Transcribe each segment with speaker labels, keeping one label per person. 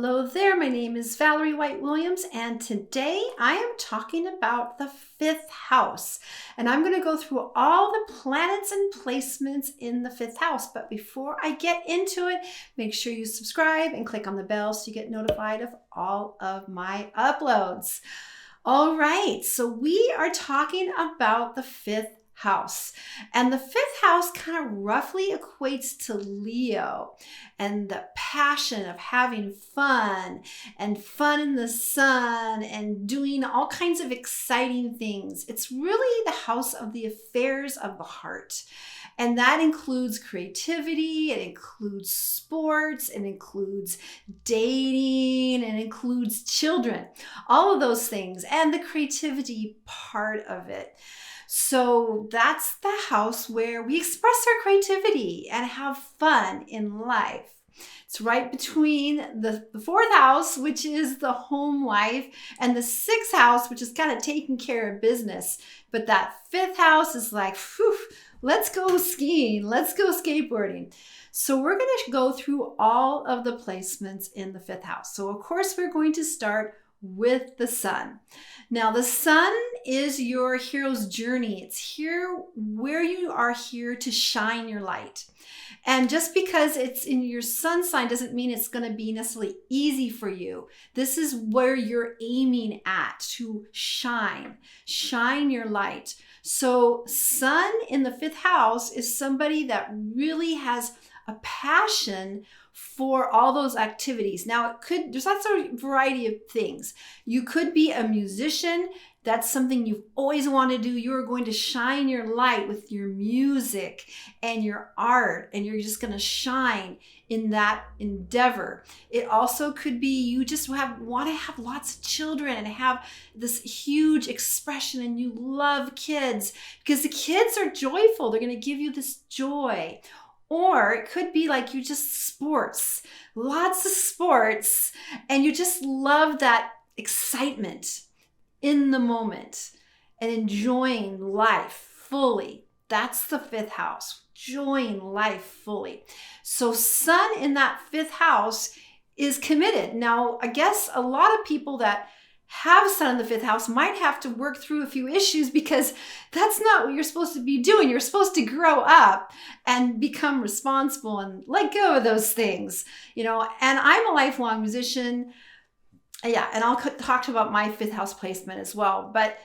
Speaker 1: Hello there, my name is Valerie White-Williams, and today I am talking about the fifth house. And I'm going to go through all the planets and placements in the fifth house. But before I get into it, make sure you subscribe and click on the bell so you get notified of all of my uploads. All right, so we are talking about the fifth house. And the fifth house kind of roughly equates to Leo and the passion of having fun and fun in the sun and doing all kinds of exciting things. It's really the house of the affairs of the heart. And that includes creativity, it includes sports, it includes dating, it includes children, all of those things, and the creativity part of it. So that's the house where we express our creativity and have fun in life. It's right between the fourth house, which is the home life, and the sixth house, which is kind of taking care of business. But that fifth house is like, whew, let's go skiing, let's go skateboarding. So we're going to go through all of the placements in the fifth house. So of course, we're going to start with the sun. Now, the sun is your hero's journey. It's here where you are here to shine your light. And just because it's in your sun sign doesn't mean it's going to be necessarily easy for you. This is where you're aiming at, to shine your light. So sun in the fifth house is somebody that really has a passion for all those activities. Now, there's lots of variety of things. You could be a musician. That's something you've always wanted to do. You're going to shine your light with your music and your art, and you're just going to shine in that endeavor. It also could be you just want to have lots of children and have this huge expression, and you love kids because the kids are joyful. They're going to give you this joy. Or it could be like you just sports, lots of sports, and you just love that excitement in the moment and enjoying life fully. That's the fifth house, enjoying life fully. So sun in that fifth house is committed. Now, I guess a lot of people that have sun in the fifth house might have to work through a few issues because that's not what you're supposed to be doing. You're supposed to grow up and become responsible and let go of those things, and I'm a lifelong musician. Yeah, and I'll talk about my fifth house placement as well, but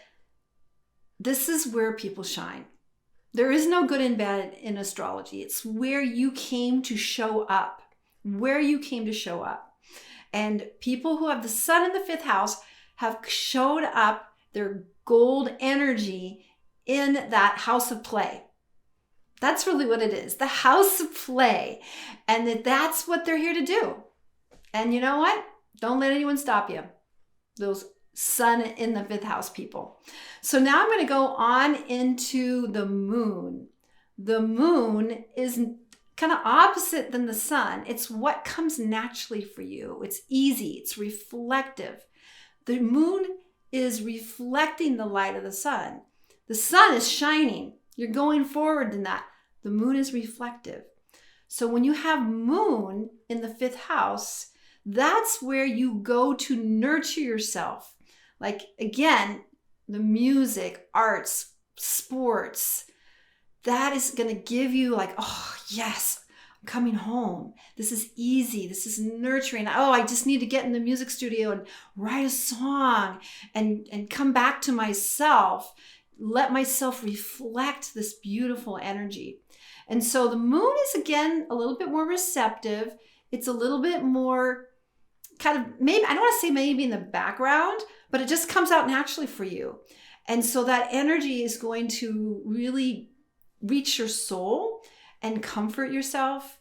Speaker 1: this is where people shine. There is no good and bad in astrology. It's where you came to show up, And people who have the sun in the fifth house have showed up their gold energy in that house of play. That's really what it is, the house of play. And that's what they're here to do. And you know what? Don't let anyone stop you. Those sun in the fifth house people. So now I'm going to go on into the moon. The moon is kind of opposite than the sun. It's what comes naturally for you. It's easy. It's reflective. The moon is reflecting the light of the sun. The sun is shining. You're going forward in that. The moon is reflective. So when you have moon in the fifth house, that's where you go to nurture yourself. Like, again, the music, arts, sports, that is going to give you like, oh, yes, I'm coming home. This is easy. This is nurturing. Oh, I just need to get in the music studio and write a song and come back to myself. Let myself reflect this beautiful energy. And so the moon is, again, a little bit more receptive. It's a little bit more kind of, maybe, I don't want to say maybe in the background, but it just comes out naturally for you. And so that energy is going to really reach your soul and comfort yourself.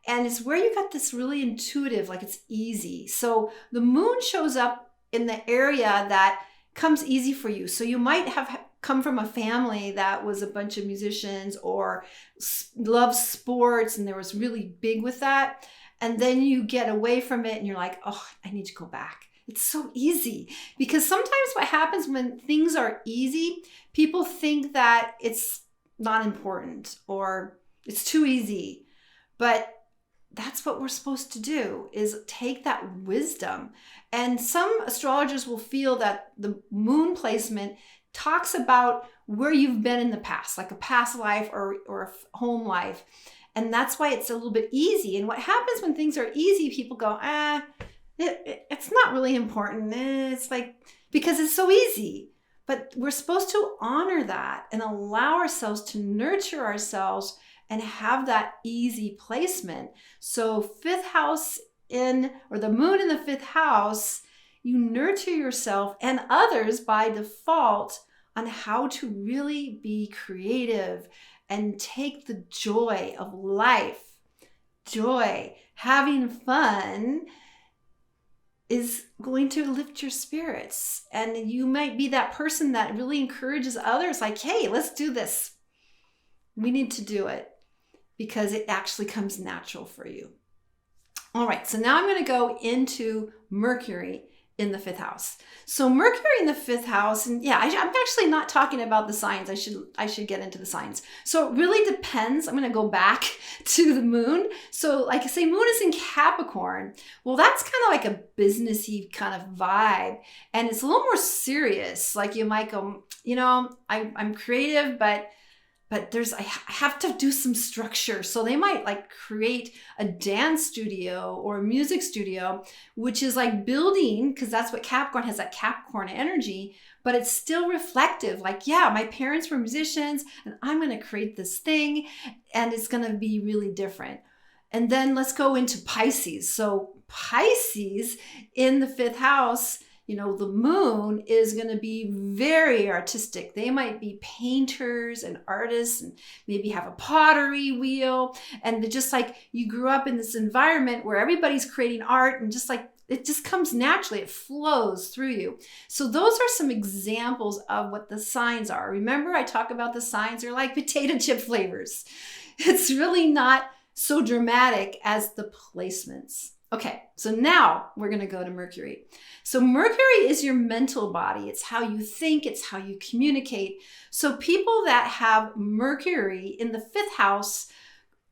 Speaker 1: And it's where you got this really intuitive, like it's easy. So the moon shows up in the area that comes easy for you. So you might have come from a family that was a bunch of musicians or loved sports and there was really big with that. And then you get away from it and you're like, oh, I need to go back. It's so easy. Because sometimes what happens when things are easy, people think that it's not important or it's too easy. But that's what we're supposed to do, is take that wisdom. And some astrologers will feel that the moon placement talks about where you've been in the past, like a past life or a home life. And that's why it's a little bit easy. And what happens when things are easy, people go, it's not really important. It's like, because it's so easy. But we're supposed to honor that and allow ourselves to nurture ourselves and have that easy placement. So fifth house or the moon in the fifth house, you nurture yourself and others by default on how to really be creative and take the joy of life. Joy, having fun is going to lift your spirits. And you might be that person that really encourages others, like, hey, let's do this. We need to do it because it actually comes natural for you. All right, so now I'm going to go into Mercury in the fifth house. So Mercury in the fifth house, and yeah, I'm actually not talking about the signs. I should get into the signs. So it really depends. I'm going to go back to the moon. So like I say, moon is in Capricorn. Well, that's kind of like a businessy kind of vibe. And it's a little more serious. Like you might go, I'm creative, but I have to do some structure. So they might like create a dance studio or a music studio, which is like building, because that's what Capricorn has, that Capricorn energy, but it's still reflective. Like, yeah, my parents were musicians and I'm going to create this thing and it's going to be really different. And then let's go into Pisces. So Pisces in the fifth house, the moon is going to be very artistic. They might be painters and artists and maybe have a pottery wheel. And they're just like, you grew up in this environment where everybody's creating art and just like, it just comes naturally. It flows through you. So those are some examples of what the signs are. Remember, I talk about the signs are like potato chip flavors. It's really not so dramatic as the placements. Okay, so now we're going to go to Mercury. So Mercury is your mental body. It's how you think. It's how you communicate. So people that have Mercury in the fifth house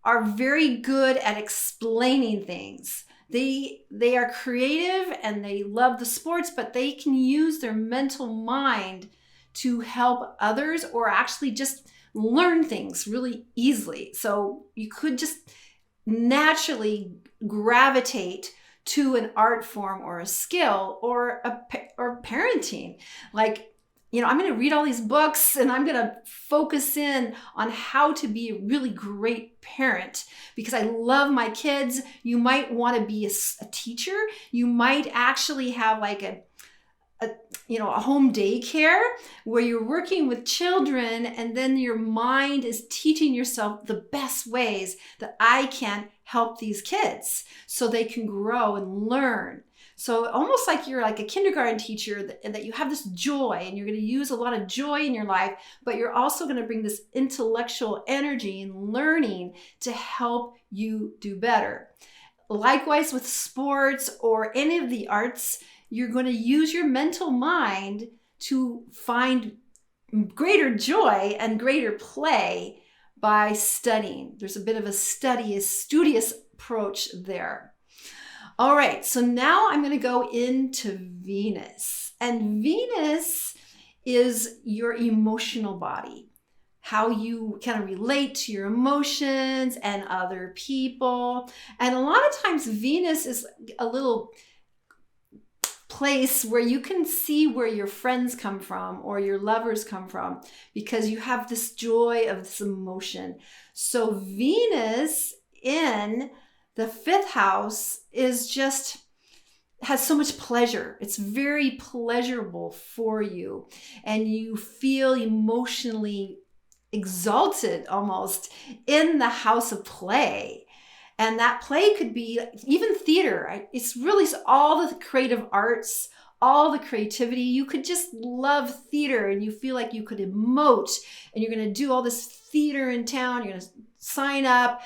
Speaker 1: are very good at explaining things. They are creative and they love the sports, but they can use their mental mind to help others or actually just learn things really easily. So you could just naturally gravitate to an art form or a skill or parenting. Like, I'm going to read all these books and I'm going to focus in on how to be a really great parent because I love my kids. You might want to be a teacher. You might actually have like a home daycare where you're working with children and then your mind is teaching yourself the best ways that I can help these kids so they can grow and learn. So almost like you're like a kindergarten teacher that you have this joy and you're going to use a lot of joy in your life, but you're also going to bring this intellectual energy and learning to help you do better. Likewise with sports or any of the arts, you're going to use your mental mind to find greater joy and greater play by studying. There's a bit of a studious approach there. All right, so now I'm going to go into Venus. And Venus is your emotional body, how you kind of relate to your emotions and other people. And a lot of times Venus is a little place where you can see where your friends come from or your lovers come from because you have this joy of this emotion. So Venus in the fifth house has so much pleasure. It's very pleasurable for you and you feel emotionally exalted almost in the house of play. And that play could be even theater. It's really all the creative arts, all the creativity. You could just love theater and you feel like you could emote and you're going to do all this theater in town. You're going to sign up,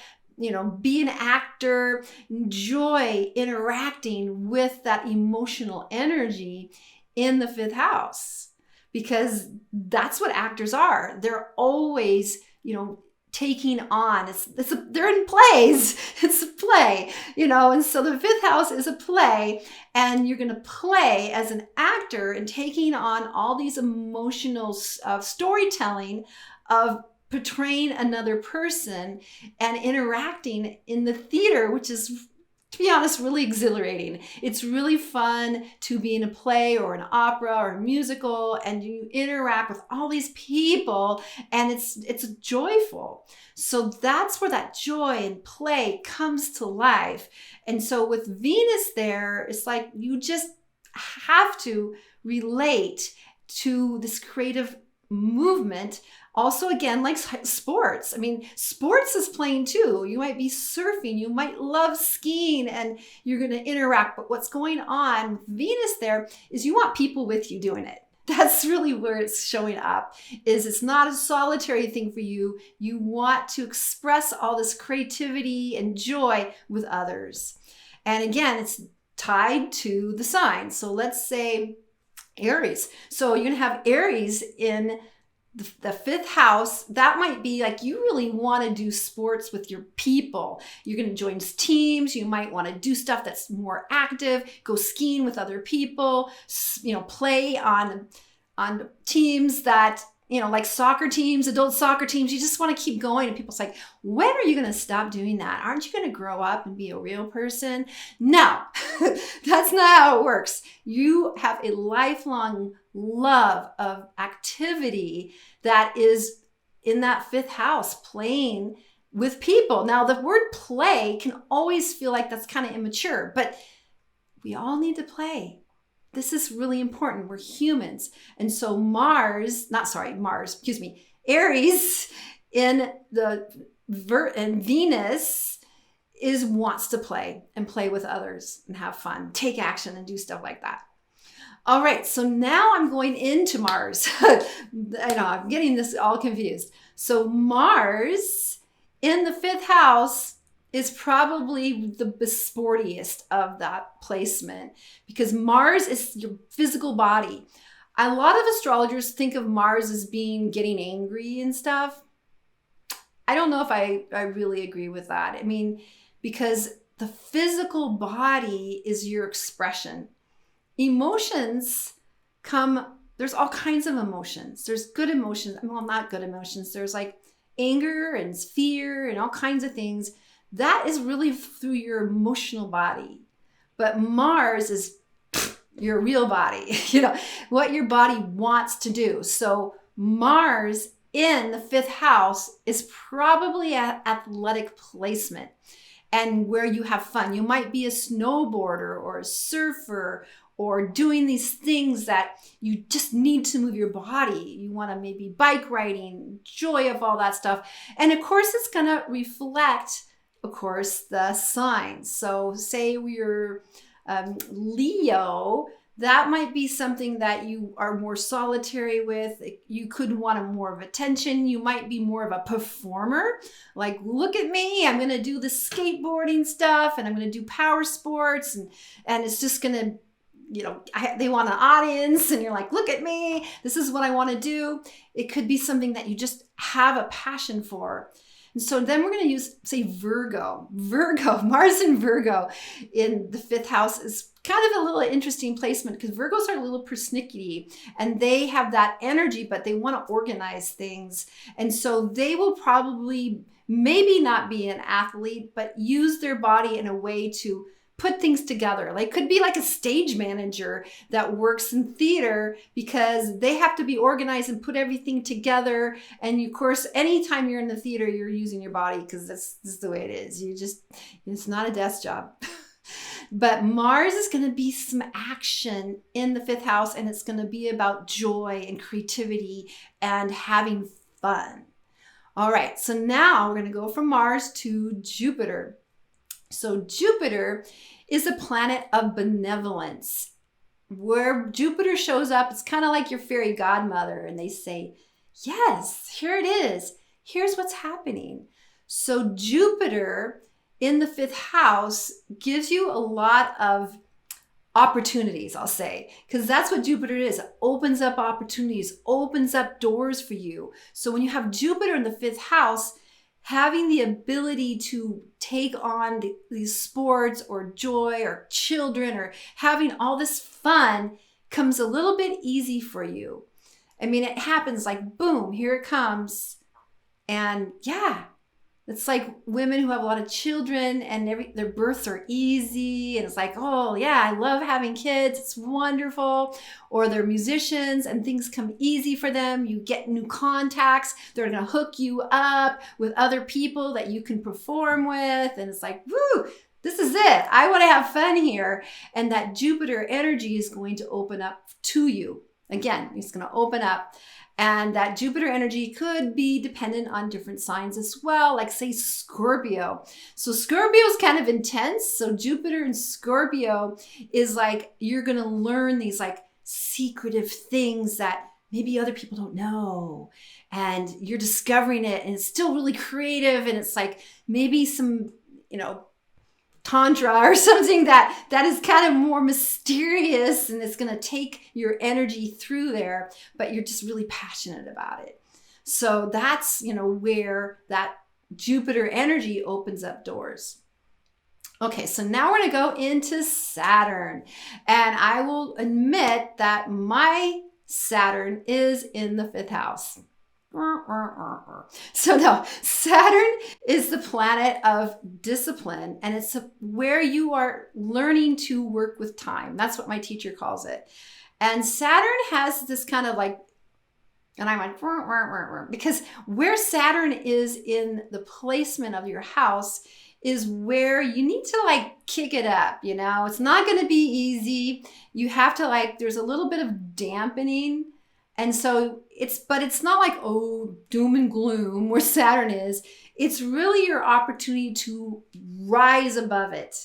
Speaker 1: be an actor, enjoy interacting with that emotional energy in the fifth house because that's what actors are. They're always, taking on. They're in plays. It's a play, and so the fifth house is a play, and you're going to play as an actor and taking on all these emotional storytelling of portraying another person and interacting in the theater, which is, to be honest, really exhilarating. It's really fun to be in a play or an opera or a musical, and you interact with all these people, and it's joyful. So that's where that joy and play comes to life. And so with Venus there, it's like you just have to relate to this creative movement. Also, again, like sports. I mean, sports is playing too. You might be surfing, you might love skiing, and you're going to interact. But what's going on with Venus there is you want people with you doing it. That's really where it's showing up, is it's not a solitary thing for you. You want to express all this creativity and joy with others. And again, it's tied to the sign. So let's say Aries. So you're going to have Aries in the fifth house. That might be like you really want to do sports with your people. You're going to join teams. You might want to do stuff that's more active, go skiing with other people, play on teams that, like soccer teams, adult soccer teams. You just want to keep going. And people's like, when are you going to stop doing that? Aren't you going to grow up and be a real person? No, that's not how it works. You have a lifelong love of activity that is in that fifth house, playing with people. Now, the word play can always feel like that's kind of immature, but we all need to play. This is really important. We're humans. And so Aries in and Venus wants to play and play with others and have fun, take action and do stuff like that. All right, so now I'm going into Mars. I know, I'm getting this all confused. So Mars in the fifth house is probably the sportiest of that placement, because Mars is your physical body. A lot of astrologers think of Mars as getting angry and stuff. I don't know if I really agree with that. I mean, because the physical body is your expression. Emotions there's all kinds of emotions. There's good emotions. Well, not good emotions. There's like anger and fear and all kinds of things. That is really through your emotional body. But Mars is your real body, what your body wants to do. So Mars in the fifth house is probably an athletic placement and where you have fun. You might be a snowboarder or a surfer or doing these things that you just need to move your body. You want to maybe bike riding, joy of all that stuff. And of course, it's going to reflect, of course, the signs. So say we're Leo, that might be something that you are more solitary with. You could want more of attention. You might be more of a performer. Like, look at me, I'm going to do the skateboarding stuff and I'm going to do power sports. And it's just going to, they want an audience and you're like, look at me, this is what I want to do. It could be something that you just have a passion for. And so then we're going to say Virgo. Mars in Virgo in the fifth house is kind of a little interesting placement because Virgos are a little persnickety and they have that energy, but they want to organize things. And so they will probably maybe not be an athlete, but use their body in a way to put things together. Like, could be like a stage manager that works in theater because they have to be organized and put everything together. And of course, anytime you're in the theater, you're using your body because this is the way it is. It's not a desk job. But Mars is going to be some action in the fifth house, and it's going to be about joy and creativity and having fun. All right, so now we're going to go from Mars to Jupiter. So Jupiter is a planet of benevolence. Where Jupiter shows up, it's kind of like your fairy godmother, and they say, yes, here it is. Here's what's happening. So Jupiter in the fifth house gives you a lot of opportunities, I'll say, because that's what Jupiter is. It opens up opportunities, opens up doors for you. So when you have Jupiter in the fifth house, having the ability to take on these sports or joy or children or having all this fun comes a little bit easy for you. I mean, it happens like, boom, here it comes. And yeah, it's like women who have a lot of children and their births are easy. And it's like, oh yeah, I love having kids. It's wonderful. Or they're musicians and things come easy for them. You get new contacts. They're going to hook you up with other people that you can perform with. And it's like, woo, this is it. I want to have fun here. And that Jupiter energy is going to open up to you. Again, it's going to open up. And that Jupiter energy could be dependent on different signs as well, like say Scorpio. So Scorpio is kind of intense. So Jupiter in Scorpio is like, you're going to learn these like secretive things that maybe other people don't know. And you're discovering it and it's still really creative. And it's like maybe some, tantra or something that is kind of more mysterious and it's going to take your energy through there, but you're just really passionate about it. So that's, where that Jupiter energy opens up doors. Okay, so now we're going to go into Saturn. And I will admit that my Saturn is in the 5th house. So no, Saturn is the planet of discipline, and it's where you are learning to work with time. That's what my teacher calls it. And Saturn has this kind of like, and I went, because where Saturn is in the placement of your house is where you need to like kick it up, It's not going to be easy. You have to there's a little bit of dampening. And so but it's not like, oh, doom and gloom where Saturn is. It's really your opportunity to rise above it.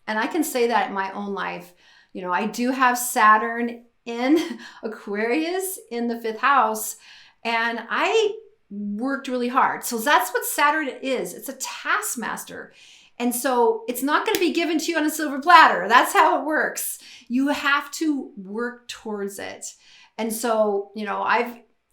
Speaker 1: And I can say that in my own life. I do have Saturn in Aquarius in the 5th house, and I worked really hard. So that's what Saturn is. It's a taskmaster. And so it's not going to be given to you on a silver platter. That's how it works. You have to work towards it. And so,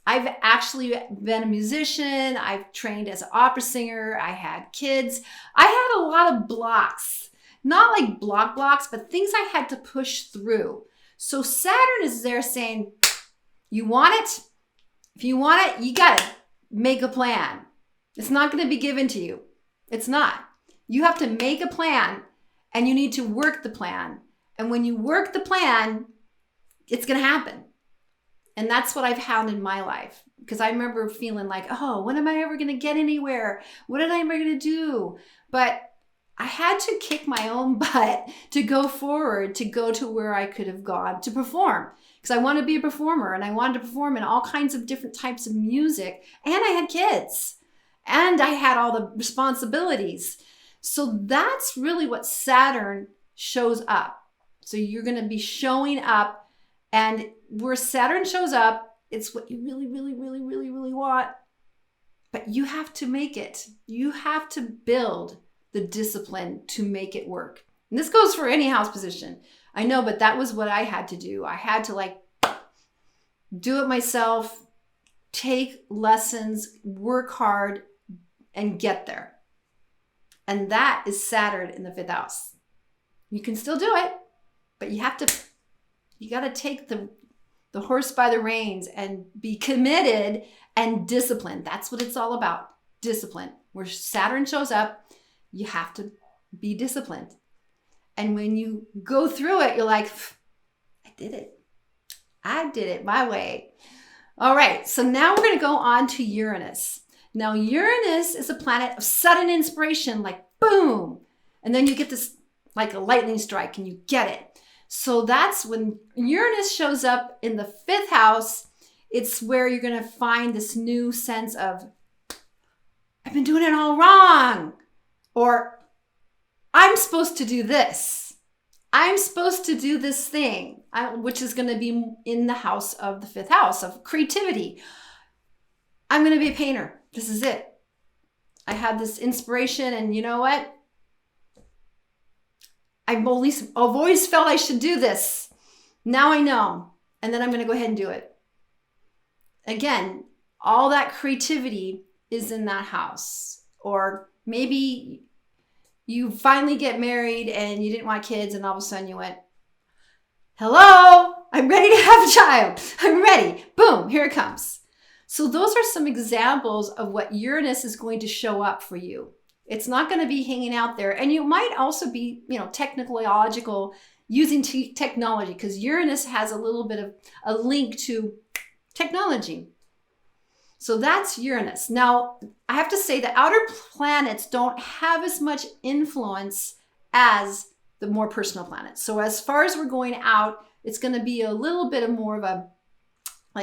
Speaker 1: I've actually been a musician. I've trained as an opera singer. I had kids. I had a lot of blocks, not like blocks, but things I had to push through. So Saturn is there saying, you want it? If you want it, you got to make a plan. It's not going to be given to you. It's not. You have to make a plan and you need to work the plan. And when you work the plan, it's going to happen. And that's what I've found in my life, because I remember feeling like, oh, when am I ever going to get anywhere? What am I ever going to do? But I had to kick my own butt to go forward, to go to where I could have gone to perform, because I want to be a performer and I wanted to perform in all kinds of different types of music. And I had kids and I had all the responsibilities. So that's really what Saturn shows up. So you're going to be showing up. And where Saturn shows up, it's what you really, really, really, really, really want. But you have to make it. You have to build the discipline to make it work. And this goes for any house position. I know, but that was what I had to do. I had to do it myself, take lessons, work hard, and get there. And that is Saturn in the 5th house. You can still do it, but you got to take the horse by the reins and be committed and disciplined. That's what it's all about. Discipline. Where Saturn shows up, you have to be disciplined. And when you go through it, you're like, I did it. I did it my way. All right. So now we're going to go on to Uranus. Now, Uranus is a planet of sudden inspiration, like boom. And then you get this like a lightning strike and you get it. So that's when Uranus shows up in the 5th house. It's where you're going to find this new sense of, I've been doing it all wrong. Or I'm supposed to do this. I'm supposed to do this thing, which is going to be in the house of the 5th house of creativity. I'm going to be a painter. This is it. I had this inspiration, and you know what? I've always felt I should do this. Now I know. And then I'm going to go ahead and do it. Again, all that creativity is in that house. Or maybe you finally get married and you didn't want kids, and all of a sudden you went, hello, I'm ready to have a child. I'm ready. Boom, here it comes. So those are some examples of what Uranus is going to show up for you. It's not going to be hanging out there. And you might also be, technological, using technology, because Uranus has a little bit of a link to technology. So that's Uranus. Now, I have to say the outer planets don't have as much influence as the more personal planets. So as far as we're going out, it's going to be a little bit of more of a,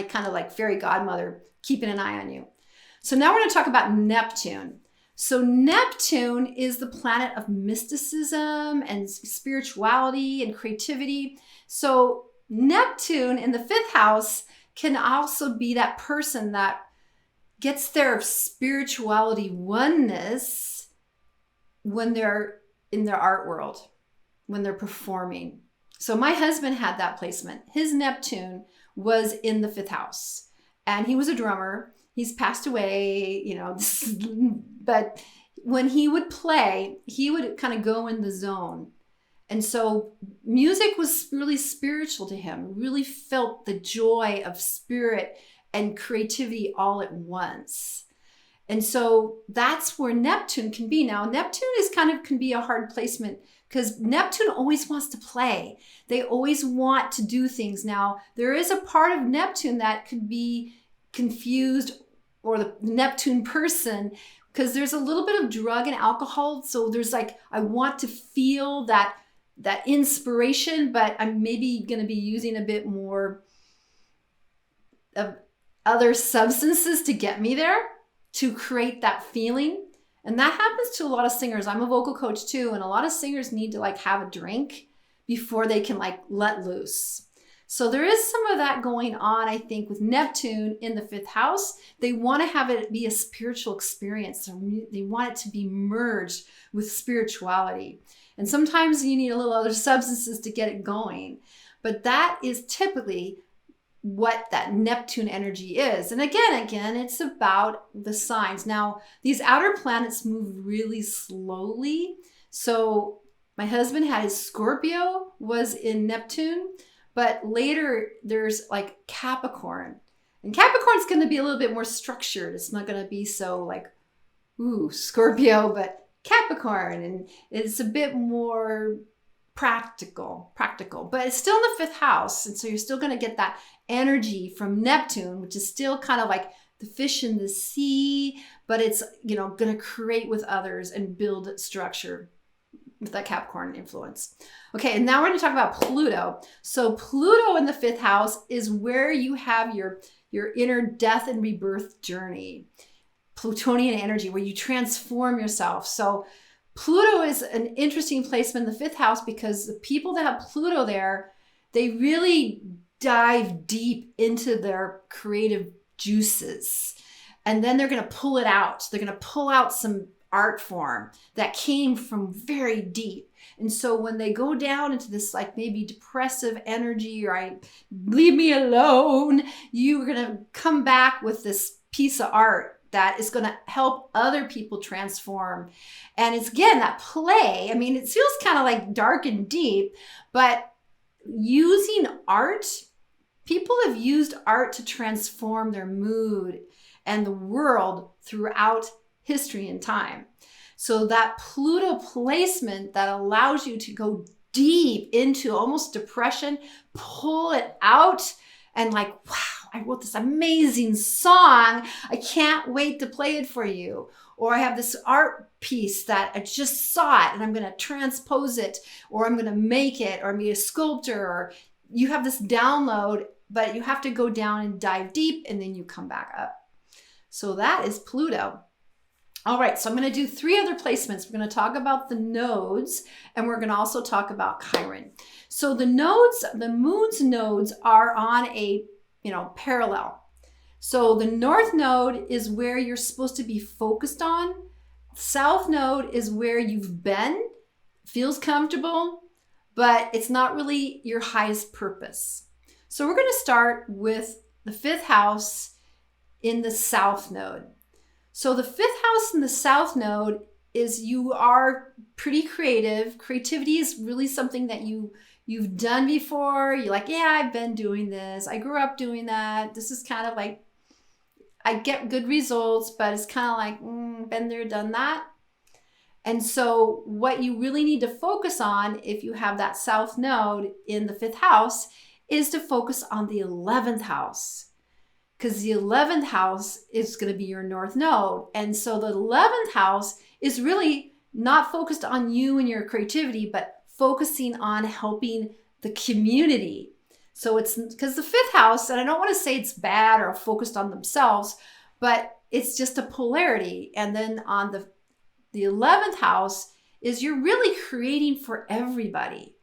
Speaker 1: kind of like fairy godmother keeping an eye on you. So now we're going to talk about Neptune. So Neptune is the planet of mysticism and spirituality and creativity. So Neptune in the 5th house can also be that person that gets their spirituality oneness when they're in their art world, when they're performing. So my husband had that placement. His Neptune was in the 5th house, and he was a drummer. He's passed away, but when he would play, he would kind of go in the zone. And so music was really spiritual to him, really felt the joy of spirit and creativity all at once. And so that's where Neptune can be. Now, Neptune can be a hard placement because Neptune always wants to play. They always want to do things. Now, there is a part of Neptune that could be confused, or the Neptune person, because there's a little bit of drug and alcohol. So there's I want to feel that inspiration, but I'm maybe going to be using a bit more of other substances to get me there, to create that feeling. And that happens to a lot of singers. I'm a vocal coach too, and a lot of singers need to have a drink before they can let loose. So there is some of that going on, I think, with Neptune in the 5th house. They want to have it be a spiritual experience. They want it to be merged with spirituality. And sometimes you need a little other substances to get it going. But that is typically what that Neptune energy is. And again, it's about the signs. Now, these outer planets move really slowly. So my husband had his Scorpio was in Neptune, but later there's Capricorn. And Capricorn's going to be a little bit more structured. It's not going to be so Scorpio, but Capricorn. And it's a bit more practical, but it's still in the 5th house. And so you're still going to get that energy from Neptune, which is still kind of like the fish in the sea, but it's, going to create with others and build structure with that Capricorn influence. Okay, and now we're going to talk about Pluto. So Pluto in the 5th house is where you have your inner death and rebirth journey. Plutonian energy, where you transform yourself. So Pluto is an interesting placement in the 5th house because the people that have Pluto there, they really dive deep into their creative juices. And then they're going to pull it out. They're going to pull out some art form that came from very deep. And so when they go down into this maybe depressive energy, or leave me alone, you're going to come back with this piece of art that is going to help other people transform. And it's again that play. I mean, it feels kind of dark and deep, but using art, people have used art to transform their mood and the world throughout history and time. So that Pluto placement that allows you to go deep into almost depression, pull it out, and wow, I wrote this amazing song. I can't wait to play it for you. Or I have this art piece that I just saw it and I'm going to transpose it, or I'm going to make it, or be a sculptor, or you have this download, but you have to go down and dive deep and then you come back up. So that is Pluto. All right, so I'm going to do 3 other placements. We're going to talk about the nodes, and we're going to also talk about Chiron. So the nodes, the moon's nodes are on a, parallel. So the north node is where you're supposed to be focused on. South node is where you've been, feels comfortable, but it's not really your highest purpose. So we're going to start with the 5th house in the south node. So the fifth house in the south node is you are pretty creative. Creativity is really something that you've done before. You're like, yeah, I've been doing this. I grew up doing that. This is kind of like, I get good results, but it's kind of like, been there, done that. And so what you really need to focus on if you have that south node in the fifth house is to focus on the 11th house. Because the 11th house is going to be your north node. And so the 11th house is really not focused on you and your creativity, but focusing on helping the community. So it's because the fifth house, and I don't want to say it's bad or focused on themselves, but it's just a polarity. And then on the 11th house is you're really creating for everybody.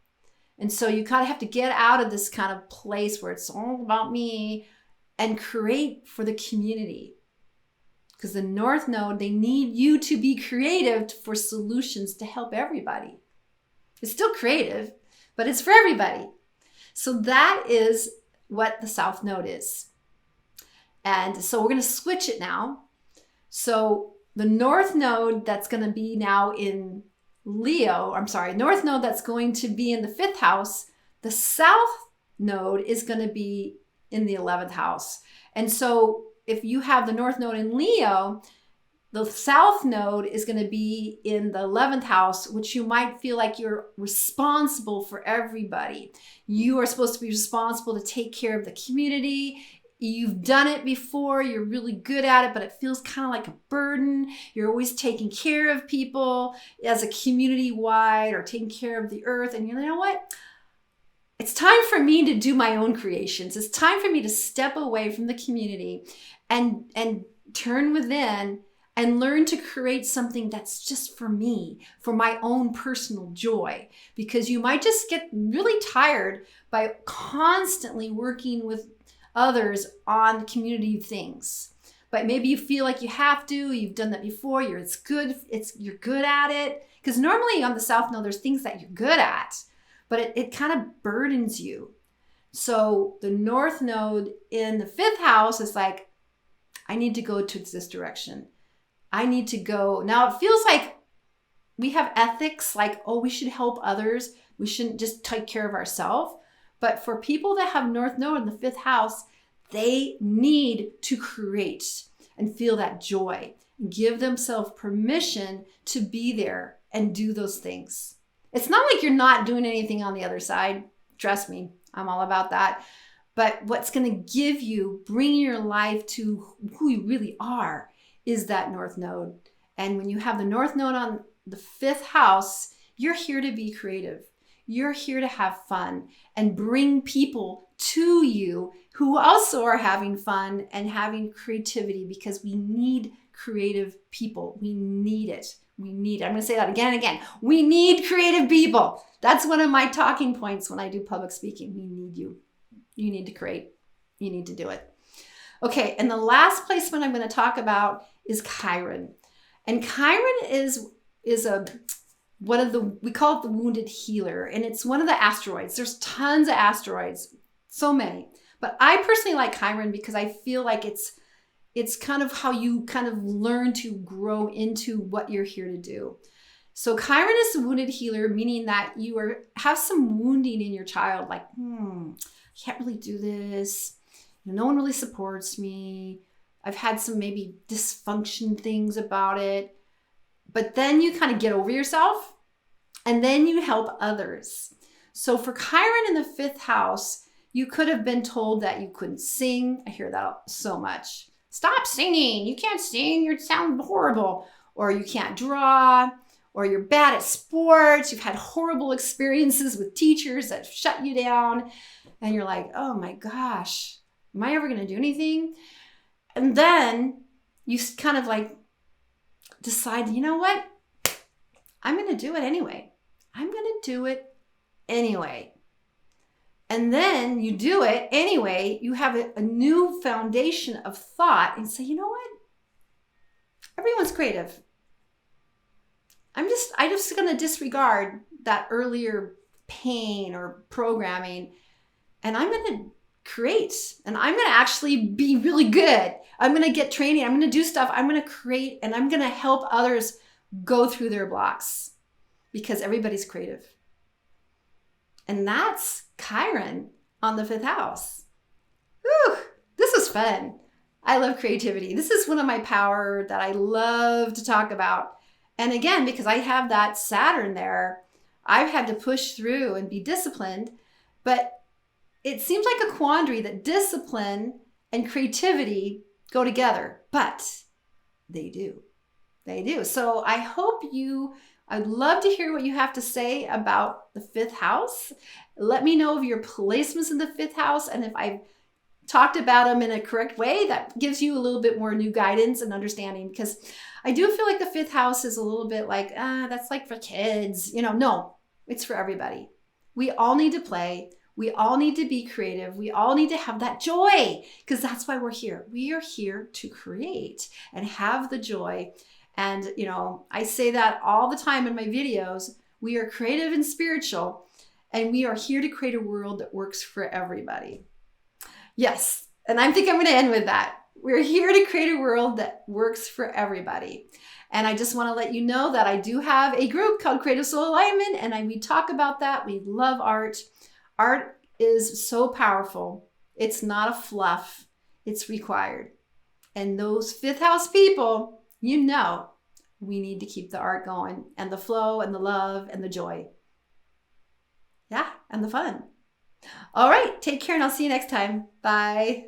Speaker 1: And so you kind of have to get out of this kind of place where it's all about me and create for the community. Because the north node, they need you to be creative for solutions to help everybody. It's still creative, but it's for everybody. So that is what the south node is. And so we're going to switch it now. So the north node that's going to be now in north node that's going to be in the fifth house, the south node is going to be in the 11th house. And so if you have the north node in Leo, the south node is going to be in the 11th house, which you might feel like you're responsible for everybody. You are supposed to be responsible to take care of the community. You've done it before. You're really good at it, but it feels kind of like a burden. You're always taking care of people as a community wide or taking care of the earth. And you know what? It's time for me to do my own creations. It's time for me to step away from the community and turn within and learn to create something that's just for me, for my own personal joy. Because you might just get really tired by constantly working with others on community things. But maybe you feel like you have to, you've done that before, you're good at it. Because normally on the south node, there's things that you're good at, but it kind of burdens you. So the north node in the fifth house is like, I need to go to this direction. I need to go. Now it feels like we have ethics like, oh, we should help others. We shouldn't just take care of ourselves. But for people that have north node in the fifth house, they need to create and feel that joy. Give themselves permission to be there and do those things. It's not like you're not doing anything on the other side. Trust me, I'm all about that. But what's going to give you, bring your life to who you really are, is that north node. And when you have the north node on the fifth house, you're here to be creative. You're here to have fun and bring people to you who also are having fun and having creativity, because we need creative people. We need it. We need it. I'm going to say that again and again. We need creative people. That's one of my talking points when I do public speaking. We need you. You need to create. You need to do it. Okay, and the last placement I'm going to talk about is Chiron. And Chiron is one of the, we call it the wounded healer, and it's one of the asteroids. There's tons of asteroids, so many. But I personally like Chiron because I feel like it's kind of how you kind of learn to grow into what you're here to do. So Chiron is the wounded healer, meaning that you have some wounding in your child, like, I can't really do this. No one really supports me. I've had some maybe dysfunction things about it. But then you kind of get over yourself and then you help others. So for Chiron in the fifth house, you could have been told that you couldn't sing. I hear that so much. Stop singing. You can't sing. You sound horrible. Or you can't draw. Or you're bad at sports. You've had horrible experiences with teachers that shut you down. And you're like, oh my gosh, am I ever going to do anything? And then you kind of like decide, you know what? I'm going to do it anyway. I'm going to do it anyway. And then you do it anyway. You have a new foundation of thought and say, you know what? Everyone's creative. I'm just going to disregard that earlier pain or programming, and I'm going to create. And I'm going to actually be really good. I'm going to get training. I'm going to do stuff. I'm going to create, and I'm going to help others go through their blocks because everybody's creative. And that's Chiron on the 5th house. Whew, this was fun. I love creativity. This is one of my power that I love to talk about. And again, because I have that Saturn there, I've had to push through and be disciplined. But it seems like a quandary that discipline and creativity go together, but they do. They do. So I hope I'd love to hear what you have to say about the 5th house. Let me know of your placements in the 5th house. And if I've talked about them in a correct way, that gives you a little bit more new guidance and understanding, because I do feel like the 5th house is a little bit like, that's like for kids. No, it's for everybody. We all need to play. We all need to be creative. We all need to have that joy, because that's why we're here. We are here to create and have the joy. And, I say that all the time in my videos. We are creative and spiritual, and we are here to create a world that works for everybody. Yes. And I think I'm going to end with that. We're here to create a world that works for everybody. And I just want to let you know that I do have a group called Creative Soul Alignment, and we talk about that. We love art. Art is so powerful. It's not a fluff. It's required. And those 5th house people, we need to keep the art going, and the flow and the love and the joy. Yeah, and the fun. All right, take care, and I'll see you next time. Bye.